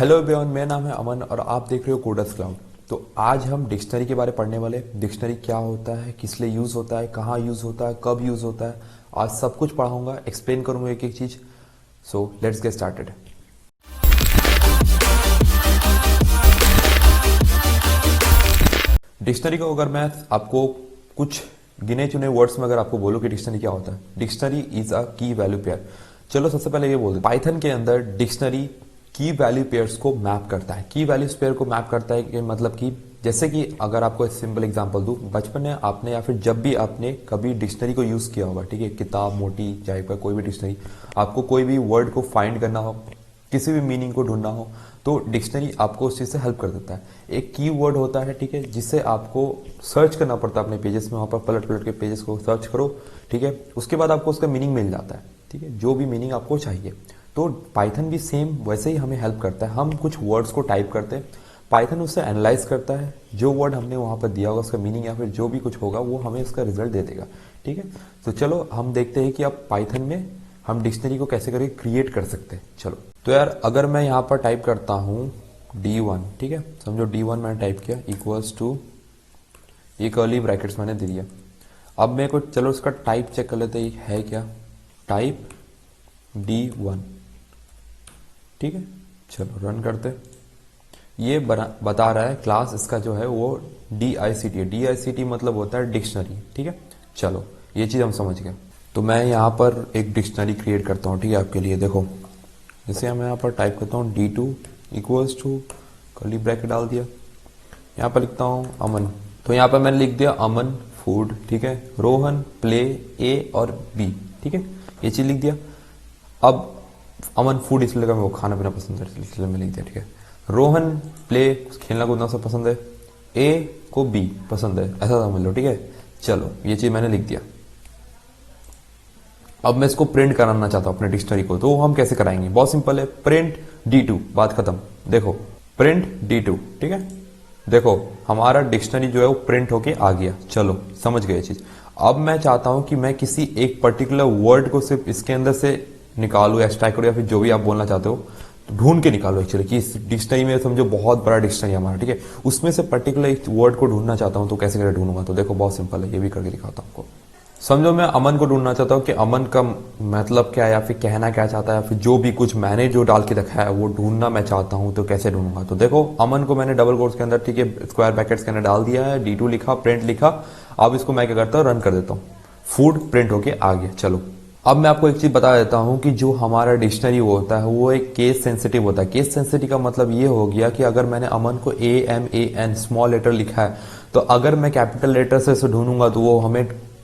Hello everyone, मेरा नाम है अमन और आप देख रहे हो कोडर्स क्लाउड। तो आज हम डिक्शनरी के बारे में पढ़ने वाले। डिक्शनरी क्या होता है, किस लिए यूज़ होता है, कहाँ यूज़ होता है, कब यूज़ होता है, आज सब कुछ पढ़ाऊंगा, एक्सप्लेन करूंगा एक एक चीज़। So let's get started. Dictionary को अगर मैं आपको कुछ गिने चुने वर्ड्स में अगर आपको बोलूं कि डिक्शनरी क्या होता है, डिक्शनरी इज अ की वैल्यू पेयर। चलो सबसे पहले ये बोल दे, पाइथन के अंदर डिक्शनरी की वैल्यू पेयर्स को मैप करता है। की वैल्यू पेयर को मैप करता है कि मतलब कि जैसे कि अगर आपको एक सिंपल एग्जांपल दूं, बचपन में आपने या फिर जब भी आपने कभी डिक्शनरी को यूज किया होगा, ठीक है, किताब मोटी चाहे पर कोई भी डिक्शनरी, आपको कोई भी वर्ड को फाइंड करना हो, किसी भी मीनिंग को ढूंढना हो, तो डिक्शनरी आपको उस चीज से हेल्प कर देता है। एक की वर्ड होता है, ठीक है, जिससे आपको सर्च करना पड़ता है अपने पेजेस में, वहां पर पलट पलट के पेजेस को सर्च करो, ठीक है, उसके बाद आपको उसका मीनिंग मिल जाता है, ठीक है, जो भी मीनिंग आपको चाहिए। तो पाइथन भी सेम वैसे ही हमें हेल्प करता है। हम कुछ वर्ड्स को टाइप करते हैं, पाइथन उससे एनालाइज करता है, जो वर्ड हमने वहां पर दिया होगा उसका मीनिंग या फिर जो भी कुछ होगा वो हमें उसका रिजल्ट दे देगा, ठीक है। तो चलो हम देखते हैं कि अब पाइथन में हम डिक्शनरी को कैसे करके क्रिएट कर सकते हैं। चलो तो यार, अगर मैं यहाँ पर टाइप करता हूँ D1, ठीक है, समझो D1 मैंने टाइप किया इक्वल्स टू, ये कर्ली ब्रैकेट्स मैंने दे दिया। अब मेरे को चलो उसका टाइप चेक कर लेते हैं है क्या, टाइप D1, ठीक है। चलो रन करते। ये बता रहा है क्लास इसका जो है वो DICT है। DICT मतलब होता है डिक्शनरी, ठीक है। चलो ये चीज हम समझ गए। तो मैं यहाँ पर एक डिक्शनरी क्रिएट करता हूँ, ठीक है, आपके लिए। देखो जैसे मैं यहाँ पर टाइप करता हूँ D2 equals to, curly bracket डाल दिया, यहाँ पर लिखता हूँ अमन। तो यहाँ पर मैंने लिख दिया अमन फूड, ठीक है, रोहन प्ले A और B, ठीक है, ये चीज लिख दिया। अब अमन फूड इसलिए का मैं वो खाना पीना पसंद है इसलिए मैं लिख दिया, ठीक है। रोहन प्ले खेलना कूदना सब पसंद है, A को B पसंद है, ऐसा समझ लो, ठीक है। चलो ये चीज मैंने लिख दिया। अब मैं इसको प्रिंट कराना चाहता हूं अपने डिक्शनरी को, तो हम कैसे कराएंगे, बहुत सिंपल है, प्रिंट D2, बात खत्म। देखो प्रिंट D2, ठीक है, देखो हमारा डिक्शनरी जो है वो प्रिंट होके आ गया। चलो समझ गए चीज। अब मैं चाहता हूं कि मैं किसी एक पर्टिकुलर वर्ड को सिर्फ इसके अंदर से निकालू, एक्सट्रैक्ट करो, या फिर जो भी आप बोलना चाहते हो ढूंढ के निकालो एक्चुअली, कि इस डिक्शनरी में समझो बहुत बड़ा डिक्शनरी हमारा, ठीक है, उसमें से पर्टिकुलर एक वर्ड को ढूंढना चाहता हूं, तो कैसे कैसे ढूंढूंगा। तो देखो बहुत सिंपल है, ये भी करके दिखाता हूं आपको। समझो मैं अमन को ढूंढना चाहता हूँ कि अमन का मतलब क्या है, या फिर कहना क्या चाहता है, या फिर जो भी कुछ मैंने जो डाल के रखा है वो ढूंढना मैं चाहता हूँ, तो कैसे ढूंढूंगा। तो देखो अमन को मैंने डबल कोट्स के अंदर, ठीक है, स्क्वायर ब्रैकेट्स के अंदर डाल दिया है, D2 लिखा, प्रिंट लिखा। अब इसको मैं क्या करता हूँ, रन कर देता हूँ, फूड प्रिंट होके आ गया। चलो अब मैं आपको एक चीज बता देता हूं कि जो हमारा डिक्शनरी होता है वो एक केस सेंसिटिव होता है। केस सेंसिटिव का मतलब ये हो गया कि अगर मैंने अमन को AMAN स्मॉल लेटर लिखा है, तो अगर मैं कैपिटल लेटर से ढूंढूंगा तो वो हमें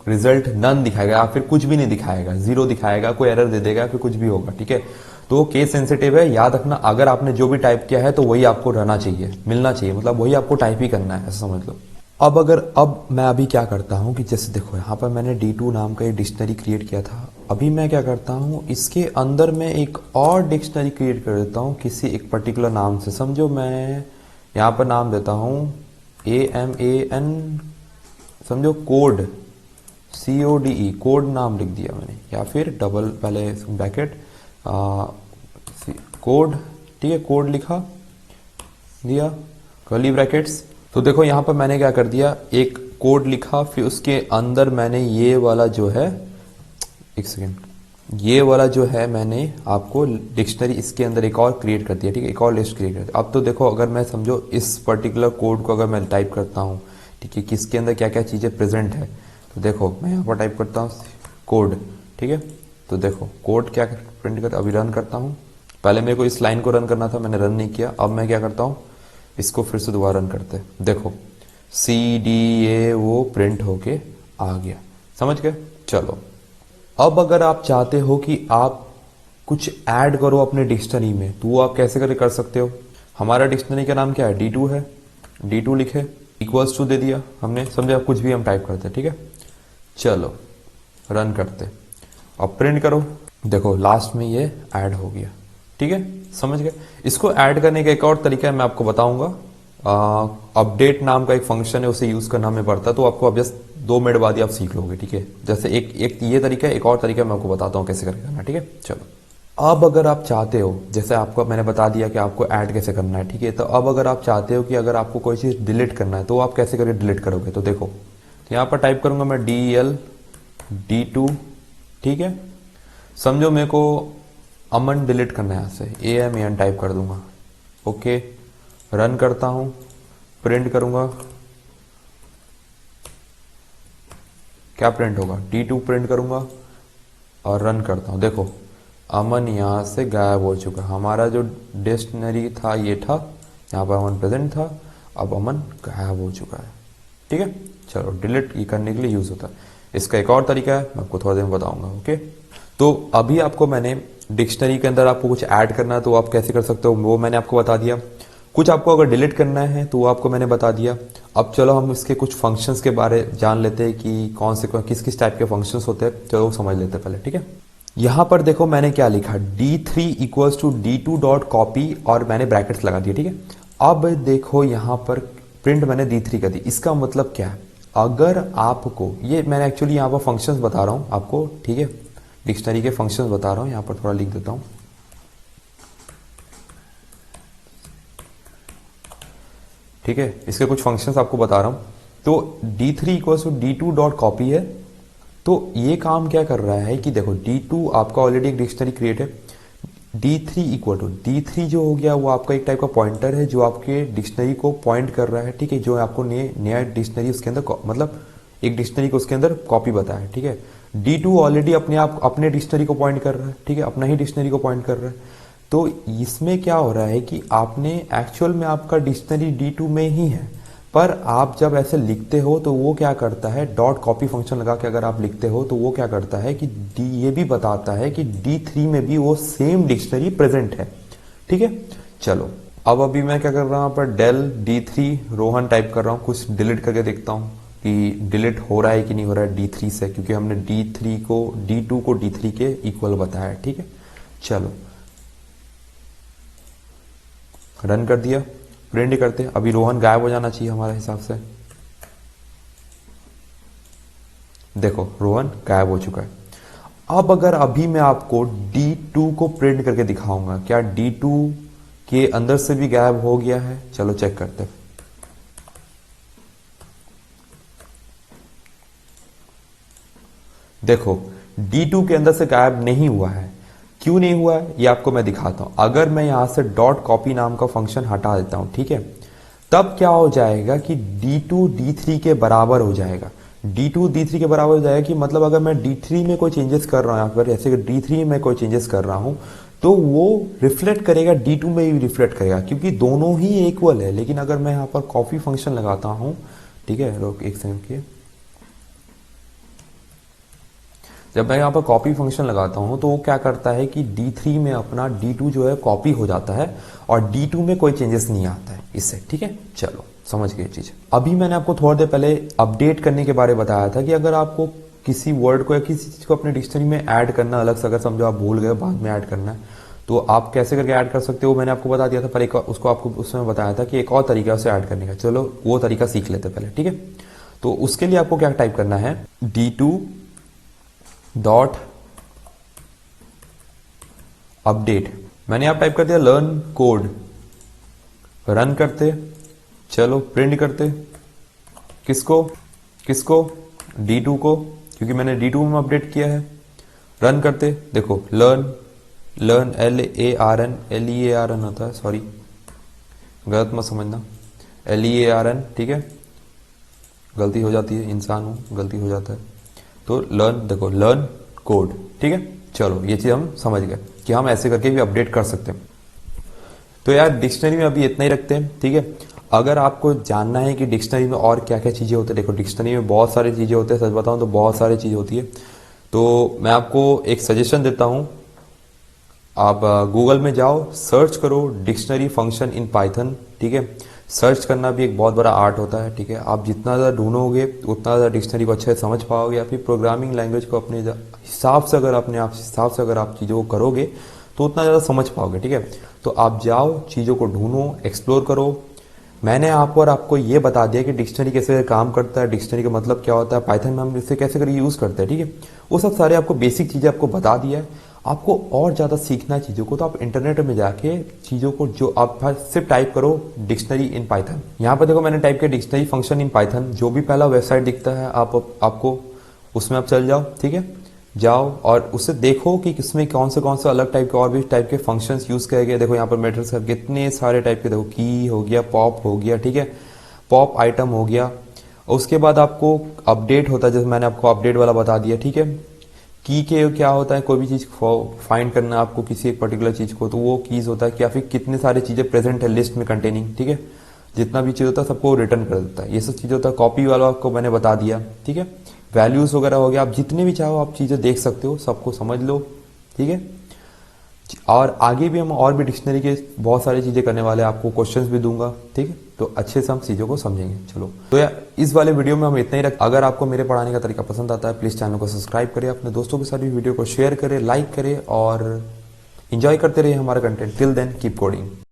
रिजल्ट नन दिखाएगा, या फिर कुछ भी नहीं दिखाएगा, जीरो दिखाएगा, कोई एरर दे देगा, फिर कुछ भी होगा, ठीक है। तो केस सेंसिटिव है, याद रखना। अगर आपने जो भी टाइप किया है तो वही आपको रहना चाहिए, मिलना चाहिए, मतलब वही आपको टाइप ही करना है, ऐसा समझ लो। अब मैं अभी क्या करता हूं कि जैसे देखो यहाँ पर मैंने D2 नाम का एक डिक्शनरी क्रिएट किया था। अभी मैं क्या करता हूं, इसके अंदर मैं एक और डिक्शनरी क्रिएट कर देता हूं किसी एक पर्टिकुलर नाम से। समझो मैं यहाँ पर नाम देता हूं AMAN, समझो कोड, CODE, कोड नाम लिख दिया मैंने, या फिर डबल पहले ब्रैकेट कोड, ठीक है, कोड लिखा दिया, कर्ली ब्रैकेट्स। तो देखो यहाँ पर मैंने क्या कर दिया, एक कोड लिखा, फिर उसके अंदर मैंने ये वाला जो है, एक सेकेंड, ये वाला जो है मैंने आपको डिक्शनरी इसके अंदर एक और क्रिएट कर दिया, ठीक है, एक और लिस्ट क्रिएट कर दिया। अब तो देखो अगर मैं समझो इस पर्टिकुलर कोड को अगर मैं टाइप करता हूँ, ठीक है, किसके अंदर क्या क्या चीजें प्रेजेंट है, तो देखो मैं यहाँ पर टाइप करता हूँ कोड, ठीक है, तो देखो कोड क्या प्रिंट करता, अभी रन करता हूँ। पहले मेरे को इस लाइन को रन करना था, मैंने रन नहीं किया। अब मैं क्या करता हूँ, इसको फिर से दोबारा रन करते हैं, देखो CDA वो प्रिंट होके आ गया, समझ गए। चलो अब अगर आप चाहते हो कि आप कुछ ऐड करो अपने डिक्शनरी में, तो वो आप कैसे कर सकते हो। हमारा डिक्शनरी का नाम क्या है, D2 है, D2 लिखे, इक्वल्स टू दे दिया हमने, समझे, आप कुछ भी हम टाइप करते हैं, ठीक है। चलो रन करते, अब प्रिंट करो, देखो लास्ट में ये ऐड हो गया, ठीक है, समझ गए। इसको ऐड करने का एक और तरीका है, मैं आपको बताऊंगा। अपडेट नाम का एक फंक्शन है, उसे यूज करना हमें पड़ता है, तो आपको अब जस्ट 2 मिनट बाद आप सीख लोगे, ठीक है। जैसे एक ये तरीका है, एक और तरीका मैं आपको बताता हूँ कैसे करना, ठीक है। चलो अब अगर आप चाहते हो, जैसे आपको मैंने बता दिया कि आपको ऐड कैसे करना है, ठीक है। तो अब अगर आप चाहते हो कि अगर आपको कोई चीज़ डिलीट करना है तो आप कैसे करके डिलीट करोगे, तो देखो यहाँ पर टाइप करूंगा मैं DL D2, ठीक है। समझो मेरे को अमन डिलीट करना है, यहाँ से AMAN टाइप कर दूंगा, ओके। रन करता हूँ, प्रिंट करूंगा, क्या प्रिंट होगा, D2 प्रिंट करूंगा और रन करता हूँ। देखो अमन यहाँ से गायब हो चुका है। हमारा जो डिक्शनरी था ये था, यहाँ पर अमन प्रेजेंट था, अब अमन गायब हो चुका है, ठीक है। चलो डिलीट ये करने के लिए यूज होता है। इसका एक और तरीका है, मैं आपको थोड़ा देर में बताऊंगा, ओके। तो अभी आपको मैंने डिक्शनरी के अंदर आपको कुछ ऐड करना है तो आप कैसे कर सकते हो वो मैंने आपको बता दिया। कुछ आपको अगर डिलीट करना है तो वो आपको मैंने बता दिया। अब चलो हम इसके कुछ फंक्शंस के बारे जान लेते हैं कि कौन से किस किस टाइप के फंक्शंस होते हैं। चलो समझ लेते हैं पहले, ठीक है। यहां पर देखो मैंने क्या लिखा, D3 equals to D2 dot copy और मैंने ब्रैकेट्स लगा दिए, ठीक है। अब देखो यहां पर प्रिंट मैंने D3 कर दी। इसका मतलब क्या है, अगर आपको ये मैंने एक्चुअली यहाँ पर फंक्शंस बता रहा हूँ आपको, ठीक है। डिक्शनरी के फंक्शंस बता रहा हूँ, यहाँ पर थोड़ा लिख देता हूँ, ठीक है। इसके कुछ फंक्शंस आपको बता रहा हूँ। तो D3 equals to D2 dot copy है। तो ये काम क्या कर रहा है कि देखो D2 आपका ऑलरेडी एक डिक्शनरी क्रिएट है, D3 इक्वल टू D3 जो हो गया वो आपका एक टाइप का पॉइंटर है जो आपके डिक्शनरी को पॉइंट कर रहा है, ठीक है। जो आपको नया डिक्शनरी उसके अंदर मतलब एक डिक्शनरी को उसके अंदर कॉपी बताया है, ठीक है। D2 ऑलरेडी अपने आप अपने डिक्शनरी को पॉइंट कर रहा है, ठीक है, अपना ही डिक्शनरी को पॉइंट कर रहा है। तो इसमें क्या हो रहा है कि आपने एक्चुअल में आपका डिक्शनरी D2 में ही है, पर आप जब ऐसे लिखते हो तो वो क्या करता है, डॉट कॉपी फंक्शन लगा के अगर आप लिखते हो तो वो क्या करता है कि ये भी बताता है कि D3 में भी वो सेम डिक्शनरी प्रेजेंट है, ठीक है। चलो अब अभी मैं क्या कर रहा हूं, पर डेल D3 रोहन टाइप कर रहा हूं, कुछ डिलीट करके देखता हूं कि डिलीट हो रहा है कि नहीं हो रहा है D3 से, क्योंकि हमने D2 को D3 के इक्वल बताया है, ठीक है। चलो रन कर दिया, प्रिंट करते। अभी रोहन गायब हो जाना चाहिए हमारे हिसाब से। देखो रोहन गायब हो चुका है। अब अगर अभी मैं आपको D2 को प्रिंट करके दिखाऊंगा, क्या D2 के अंदर से भी गायब हो गया है, चलो चेक करते हैं। देखो D2 के अंदर से गायब नहीं हुआ है। क्यों नहीं हुआ है ये आपको मैं दिखाता हूं। अगर मैं यहां से डॉट कॉपी नाम का फंक्शन हटा देता हूं, ठीक है, तब क्या हो जाएगा कि D2 D3 के बराबर हो जाएगा। D2 D3 के बराबर हो जाएगा कि मतलब अगर मैं D3 में कोई चेंजेस कर रहा हूं, यहाँ पर जैसे कि D3 में कोई चेंजेस कर रहा हूं तो वो रिफ्लेक्ट करेगा D2 में भी रिफ्लेक्ट करेगा, क्योंकि दोनों ही इक्वल है। लेकिन अगर मैं यहाँ पर कॉपी फंक्शन लगाता हूं, ठीक है, रोक एक सेकंड के, जब मैं यहाँ पर कॉपी फंक्शन लगाता हूँ तो वो क्या करता है कि D3 में अपना D2 जो है कॉपी हो जाता है और D2 में कोई चेंजेस नहीं आता है इससे, ठीक है। चलो समझ गए चीज। अभी मैंने आपको थोड़ी देर पहले अपडेट करने के बारे में बताया था कि अगर आपको किसी वर्ड को या किसी चीज को अपने डिक्शनरी में ऐड करना अलग से, अगर समझो आप भूल गए बाद में ऐड करना है तो आप कैसे करके ऐड कर सकते हो, मैंने आपको बता दिया था। पर एक उसको आपको उसमें बताया था कि एक और तरीका है उसे ऐड करने का। चलो वो तरीका सीख लेते पहले, ठीक है। तो उसके लिए आपको क्या टाइप करना है, D2 डॉट अपडेट। मैंने आप टाइप कर दिया लर्न कोड, रन करते। चलो प्रिंट करते, किसको किसको D2 को, क्योंकि मैंने D2 में अपडेट किया है। रन करते, देखो लर्न LEARN होता है, सॉरी गलत मत समझना, LEARN, ठीक है। गलती हो जाती है, इंसान हूं, गलती हो जाता है। तो लर्न, देखो लर्न कोड, ठीक है। चलो ये चीज हम समझ गए कि हम ऐसे करके भी अपडेट कर सकते हैं। तो यार डिक्शनरी में अभी इतना ही रखते हैं, ठीक है। अगर आपको जानना है कि डिक्शनरी में और क्या क्या चीजें होती है, देखो डिक्शनरी में बहुत सारी चीजें होती है, सच बताऊं तो बहुत सारी चीजें होती है। तो मैं आपको एक सजेशन देता हूं, आप गूगल में जाओ, सर्च करो डिक्शनरी फंक्शन इन पाइथन, ठीक है। सर्च करना भी एक बहुत बड़ा आर्ट होता है, ठीक है। आप जितना ज़्यादा ढूंढोगे उतना ज़्यादा डिक्शनरी को अच्छे से समझ पाओगे, या फिर प्रोग्रामिंग लैंग्वेज को अपने हिसाब से अगर अपने आप हिसाब से अगर आप चीज़ों को करोगे तो उतना ज़्यादा समझ पाओगे, ठीक है। तो आप जाओ, चीज़ों को ढूंढो, एक्सप्लोर करो। मैंने आपको ये बता दिया कि डिक्शनरी कैसे काम करता है, डिक्शनरी का मतलब क्या होता है, पाइथन में हम इसे कैसे कर यूज़ करते हैं, ठीक है। वो सब सारे आपको बेसिक चीज़ें आपको बता दिया है। आपको और ज़्यादा सीखना है चीज़ों को, तो आप इंटरनेट में जाके चीज़ों को, जो आप सिर्फ टाइप करो डिक्शनरी इन पाइथन। यहाँ पर देखो मैंने टाइप किया डिक्शनरी फंक्शन इन पाइथन। जो भी पहला वेबसाइट दिखता है आपको उसमें आप चल जाओ, ठीक है। जाओ और उससे देखो कि किसमें कौन से अलग टाइप के और भी टाइप के फंक्शंस यूज़ किए गए। देखो यहाँ पर मेथड्स का कितने सारे टाइप के, देखो की हो गया, पॉप हो गया, ठीक है, पॉप आइटम हो गया। उसके बाद आपको अपडेट होता है, जैसे मैंने आपको अपडेट वाला बता दिया, ठीक है। की के क्या होता है, कोई भी चीज़ फाइंड करना आपको किसी एक पर्टिकुलर चीज़ को, तो वो कीज होता है। कि या फिर कितने सारे चीज़ें प्रेजेंट है लिस्ट में कंटेनिंग, ठीक है, जितना भी चीज़ होता है सबको रिटर्न कर देता है। ये सब चीज़ होता है। कॉपी वाला आपको मैंने बता दिया, ठीक है। वैल्यूज वगैरह हो गया, आप जितने भी चाहो आप चीज़ें देख सकते हो, सबको समझ लो, ठीक है। और आगे भी हम और भी डिक्शनरी के बहुत सारी चीज़ें करने वाले हैं, आपको क्वेश्चंस भी दूंगा, ठीक है। तो अच्छे से हम चीज़ों को समझेंगे। चलो तो यार इस वाले वीडियो में हम इतना ही रख। अगर आपको मेरे पढ़ाने का तरीका पसंद आता है प्लीज़ चैनल को सब्सक्राइब करें, अपने दोस्तों के साथ भी वीडियो को शेयर करें, लाइक करें और इंजॉय करते रहिए हमारा content. Till then keep coding.